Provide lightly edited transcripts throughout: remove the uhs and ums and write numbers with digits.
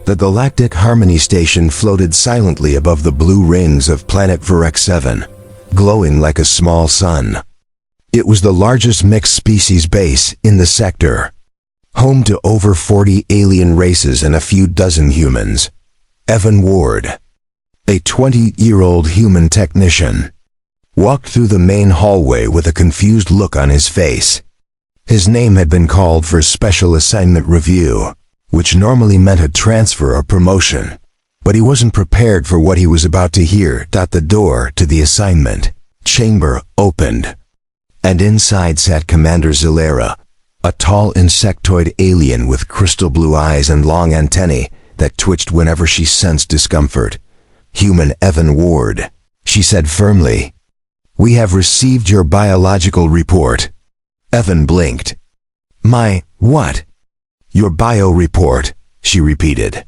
The Galactic Harmony Station floated silently above the blue rings of planet Verek 7, glowing like a small sun. It was the largest mixed species base in the sector, home to over 40 alien races and a few dozen humans. Evan Ward, a 20-year-old human technician, walked through the main hallway with a confused look on his face. His name had been called for special assignment review, which normally meant a transfer or promotion, but he wasn't prepared for what he was about to hear. The door to the assignment chamber opened, and inside sat Commander Zalera, a tall insectoid alien with crystal blue eyes and long antennae that twitched whenever she sensed discomfort. "Human Evan Ward," she said firmly. "We have received your biological report." Evan blinked. "My what?" "Your bio report," she repeated.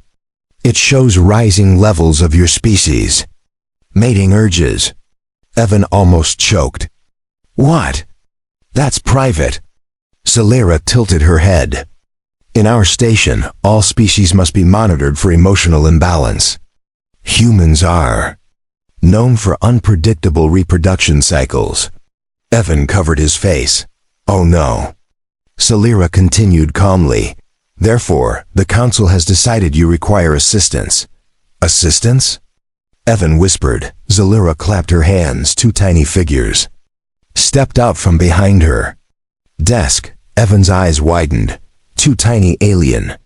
"It shows rising levels of your species. Mating urges." Evan almost choked. "What? That's private." Zalera tilted her head. "In our station, all species must be monitored for emotional imbalance. Humans are known for unpredictable reproduction cycles." Evan covered his face. "Oh no." Zalera continued calmly. "Therefore, the Council has decided you require assistance." "Assistance?" Evan whispered. Zalera clapped her hands. Two tiny figures stepped out from behind her desk. Evan's eyes widened. Two tiny alien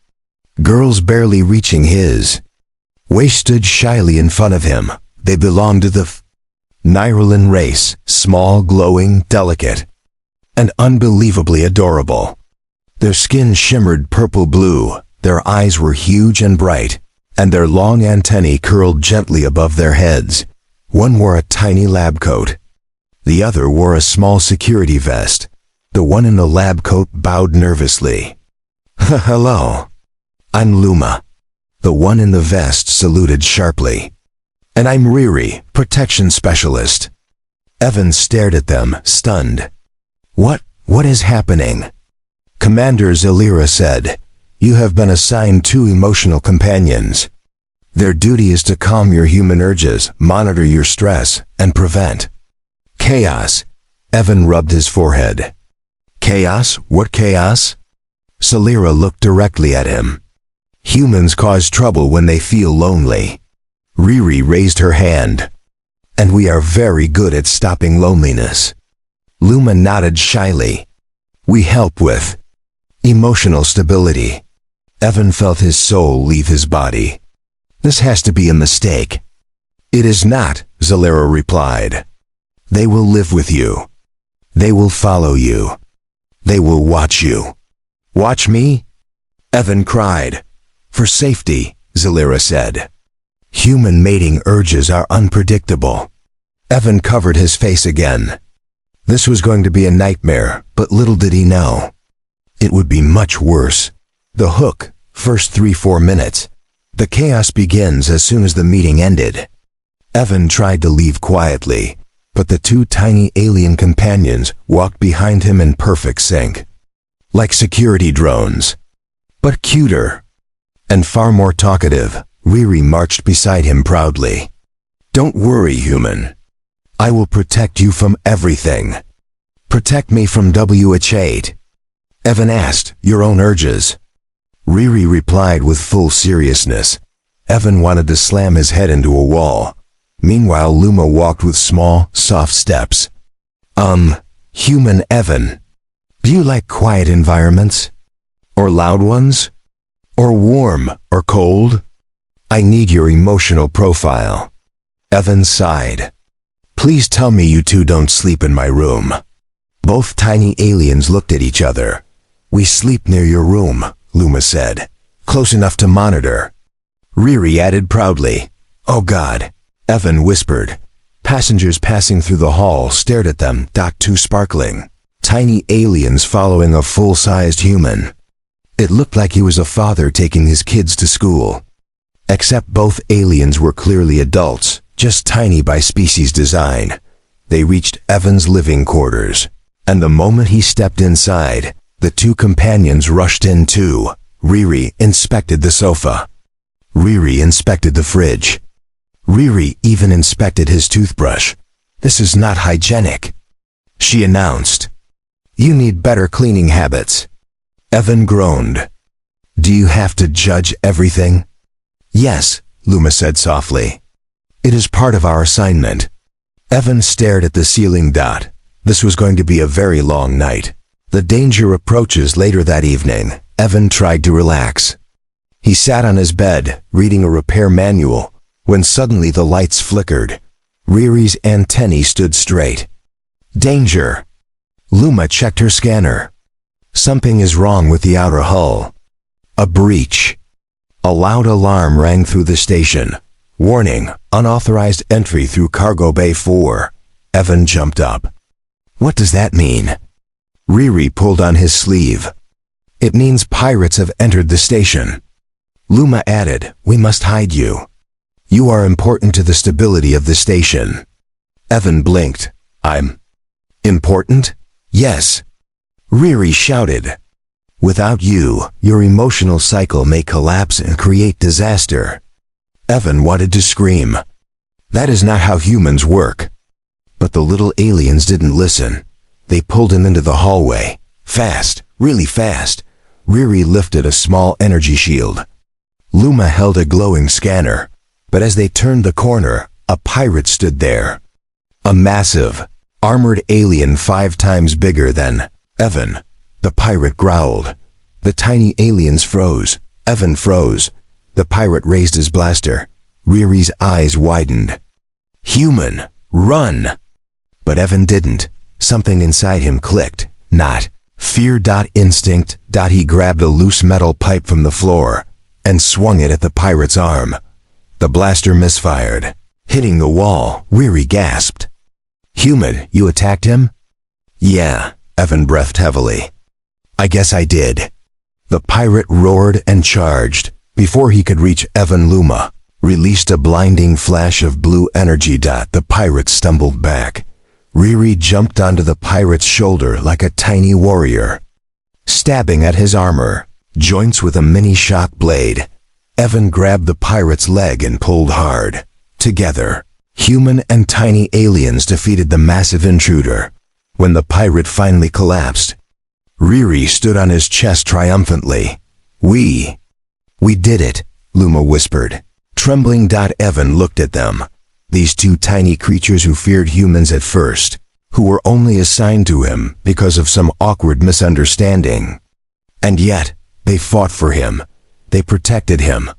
girls barely reaching his waist stood shyly in front of him. They belonged to the Narration race, small, glowing, delicate, and unbelievably adorable. Their skin shimmered purple-blue, their eyes were huge and bright, and their long antennae curled gently above their heads. One wore a tiny lab coat. The other wore a small security vest. The one in the lab coat bowed nervously. "Hello. I'm Luma." The one in the vest saluted sharply. "And I'm Riri, protection specialist." Evan stared at them, stunned. What is happening?" Commander Zalera said, "You have been assigned 2 emotional companions. Their duty is to calm your human urges, monitor your stress, and prevent chaos." Evan rubbed his forehead. "Chaos? What chaos?" Zalera looked directly at him. "Humans cause trouble when they feel lonely." Riri raised her hand. "And we are very good at stopping loneliness." Luma nodded shyly. "We help with emotional stability." Evan felt his soul leave his body. "This has to be a mistake." "It is not," Zalera replied. "They will live with you. They will follow you. They will watch you." "Watch me?" Evan cried. "For safety," Zalera said. "Human mating urges are unpredictable." Evan covered his face again. This was going to be a nightmare, but little did he know it would be much worse. The hook, first 3-4 minutes. The chaos begins as soon as the meeting ended. Evan tried to leave quietly, but the 2 tiny alien companions walked behind him in perfect sync. Like security drones. But cuter. And far more talkative, Riri marched beside him proudly. "Don't worry, human. I will protect you from everything." "Protect me from WH8? Evan asked. "Your own urges." Riri replied with full seriousness. Evan wanted to slam his head into a wall. Meanwhile, Luma walked with small, soft steps. Human Evan, do you like quiet environments? Or loud ones? Or warm or cold? I need your emotional profile." Evan sighed. "Please tell me you two don't sleep in my room." Both tiny aliens looked at each other. "We sleep near your room," Luma said. "Close enough to monitor." Riri added proudly. "Oh God," Evan whispered. Passengers passing through the hall stared at them, too sparkling. Tiny aliens following a full-sized human. It looked like he was a father taking his kids to school. Except both aliens were clearly adults, just tiny by species design. They reached Evan's living quarters, and the moment he stepped inside, the 2 companions rushed in too. Riri inspected the sofa. Riri inspected the fridge. Riri even inspected his toothbrush. "This is not hygienic," she announced. "You need better cleaning habits." Evan groaned. "Do you have to judge everything?" "Yes," Luma said softly. "It is part of our assignment." Evan stared at the ceiling. This was going to be a very long night. The danger approaches later that evening. Evan tried to relax. He sat on his bed, reading a repair manual, when suddenly the lights flickered. Riri's antennae stood straight. "Danger!" Luma checked her scanner. Something is wrong with the outer hull. A breach. A loud alarm rang through the station. "Warning, unauthorized entry through Cargo Bay 4. Evan jumped up. "What does that mean?" Riri pulled on his sleeve. "It means pirates have entered the station." Luma added, "We must hide you. You are important to the stability of the station." Evan blinked. "I'm important?" "Yes." Riri shouted. "Without you, your emotional cycle may collapse and create disaster." Evan wanted to scream. "That is not how humans work." But the little aliens didn't listen. They pulled him into the hallway. Fast, really fast. Riri lifted a small energy shield. Luma held a glowing scanner. But as they turned the corner, a pirate stood there. A massive, armored alien 5 times bigger than Evan. The pirate growled. The tiny aliens froze. Evan froze. The pirate raised his blaster. Riri's eyes widened. "Human, run!" But Evan didn't. Something inside him clicked. Not fear. Instinct. He grabbed a loose metal pipe from the floor and swung it at the pirate's arm. The blaster misfired. Hitting the wall, Riri gasped. "Human, you attacked him?" "Yeah," Evan breathed heavily. "I guess I did." The pirate roared and charged. Before he could reach Evan, Luma released a blinding flash of blue energy. The pirate stumbled back. Riri jumped onto the pirate's shoulder like a tiny warrior, stabbing at his armor, joints with a mini shock blade. Evan grabbed the pirate's leg and pulled hard. Together, human and tiny aliens defeated the massive intruder. When the pirate finally collapsed, Riri stood on his chest triumphantly. We did it," Luma whispered. Trembling. Evan looked at them. These 2 tiny creatures who feared humans at first, who were only assigned to him because of some awkward misunderstanding. And yet, they fought for him. They protected him.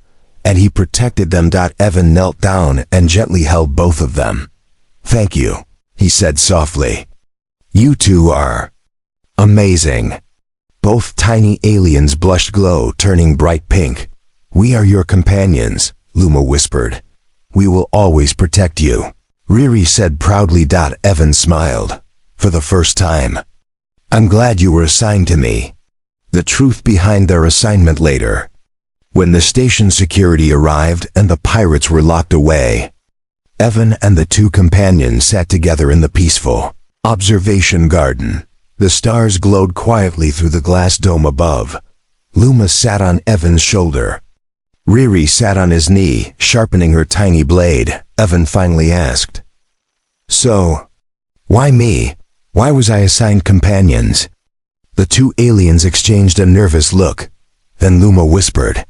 And he protected them. Evan knelt down and gently held both of them. "Thank you," he said softly. "You two are amazing." Both tiny aliens blushed glow, turning bright pink. "We are your companions," Luma whispered. "We will always protect you," Riri said proudly. Evan smiled. "For the first time. I'm glad you were assigned to me." The truth behind their assignment later. When the station security arrived and the pirates were locked away, Evan and the 2 companions sat together in the peaceful observation garden. The stars glowed quietly through the glass dome above. Luma sat on Evan's shoulder. Riri sat on his knee, sharpening her tiny blade. Evan finally asked, "So, why me? Why was I assigned companions?" The 2 aliens exchanged a nervous look. Then Luma whispered,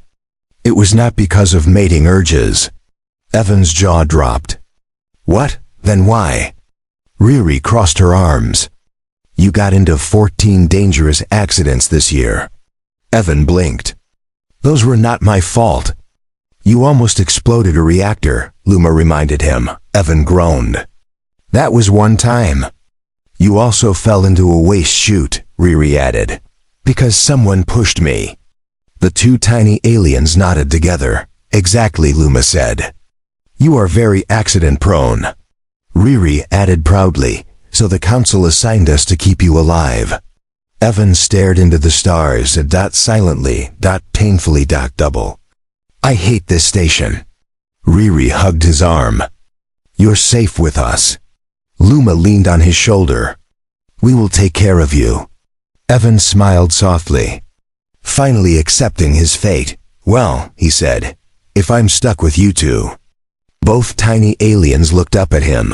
"It was not because of mating urges." Evan's jaw dropped. "What? Then why?" Riri crossed her arms. "You got into 14 dangerous accidents this year." Evan blinked. "Those were not my fault." "You almost exploded a reactor," Luma reminded him. Evan groaned. "That was one time." "You also fell into a waste chute," Riri added. "Because someone pushed me." The 2 tiny aliens nodded together. "Exactly," Luma said. "You are very accident-prone." Riri added proudly, "So the council assigned us to keep you alive." Evan stared into the stars. Silently, painfully, double. "I hate this station." Riri hugged his arm. "You're safe with us." Luma leaned on his shoulder. "We will take care of you." Evan smiled softly, finally accepting his fate. "Well," he said, if I'm stuck with you two. Both tiny aliens looked up at him.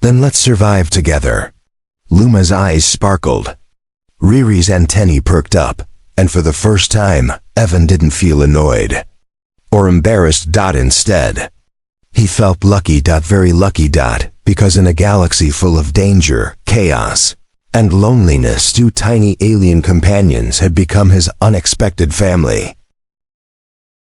Then let's survive together. Luma's eyes sparkled. Riri's antennae perked up, and for the first time, Evan didn't feel annoyed. Or embarrassed. Instead. He felt lucky. Very lucky. Because in a galaxy full of danger, chaos, and loneliness, two tiny alien companions had become his unexpected family.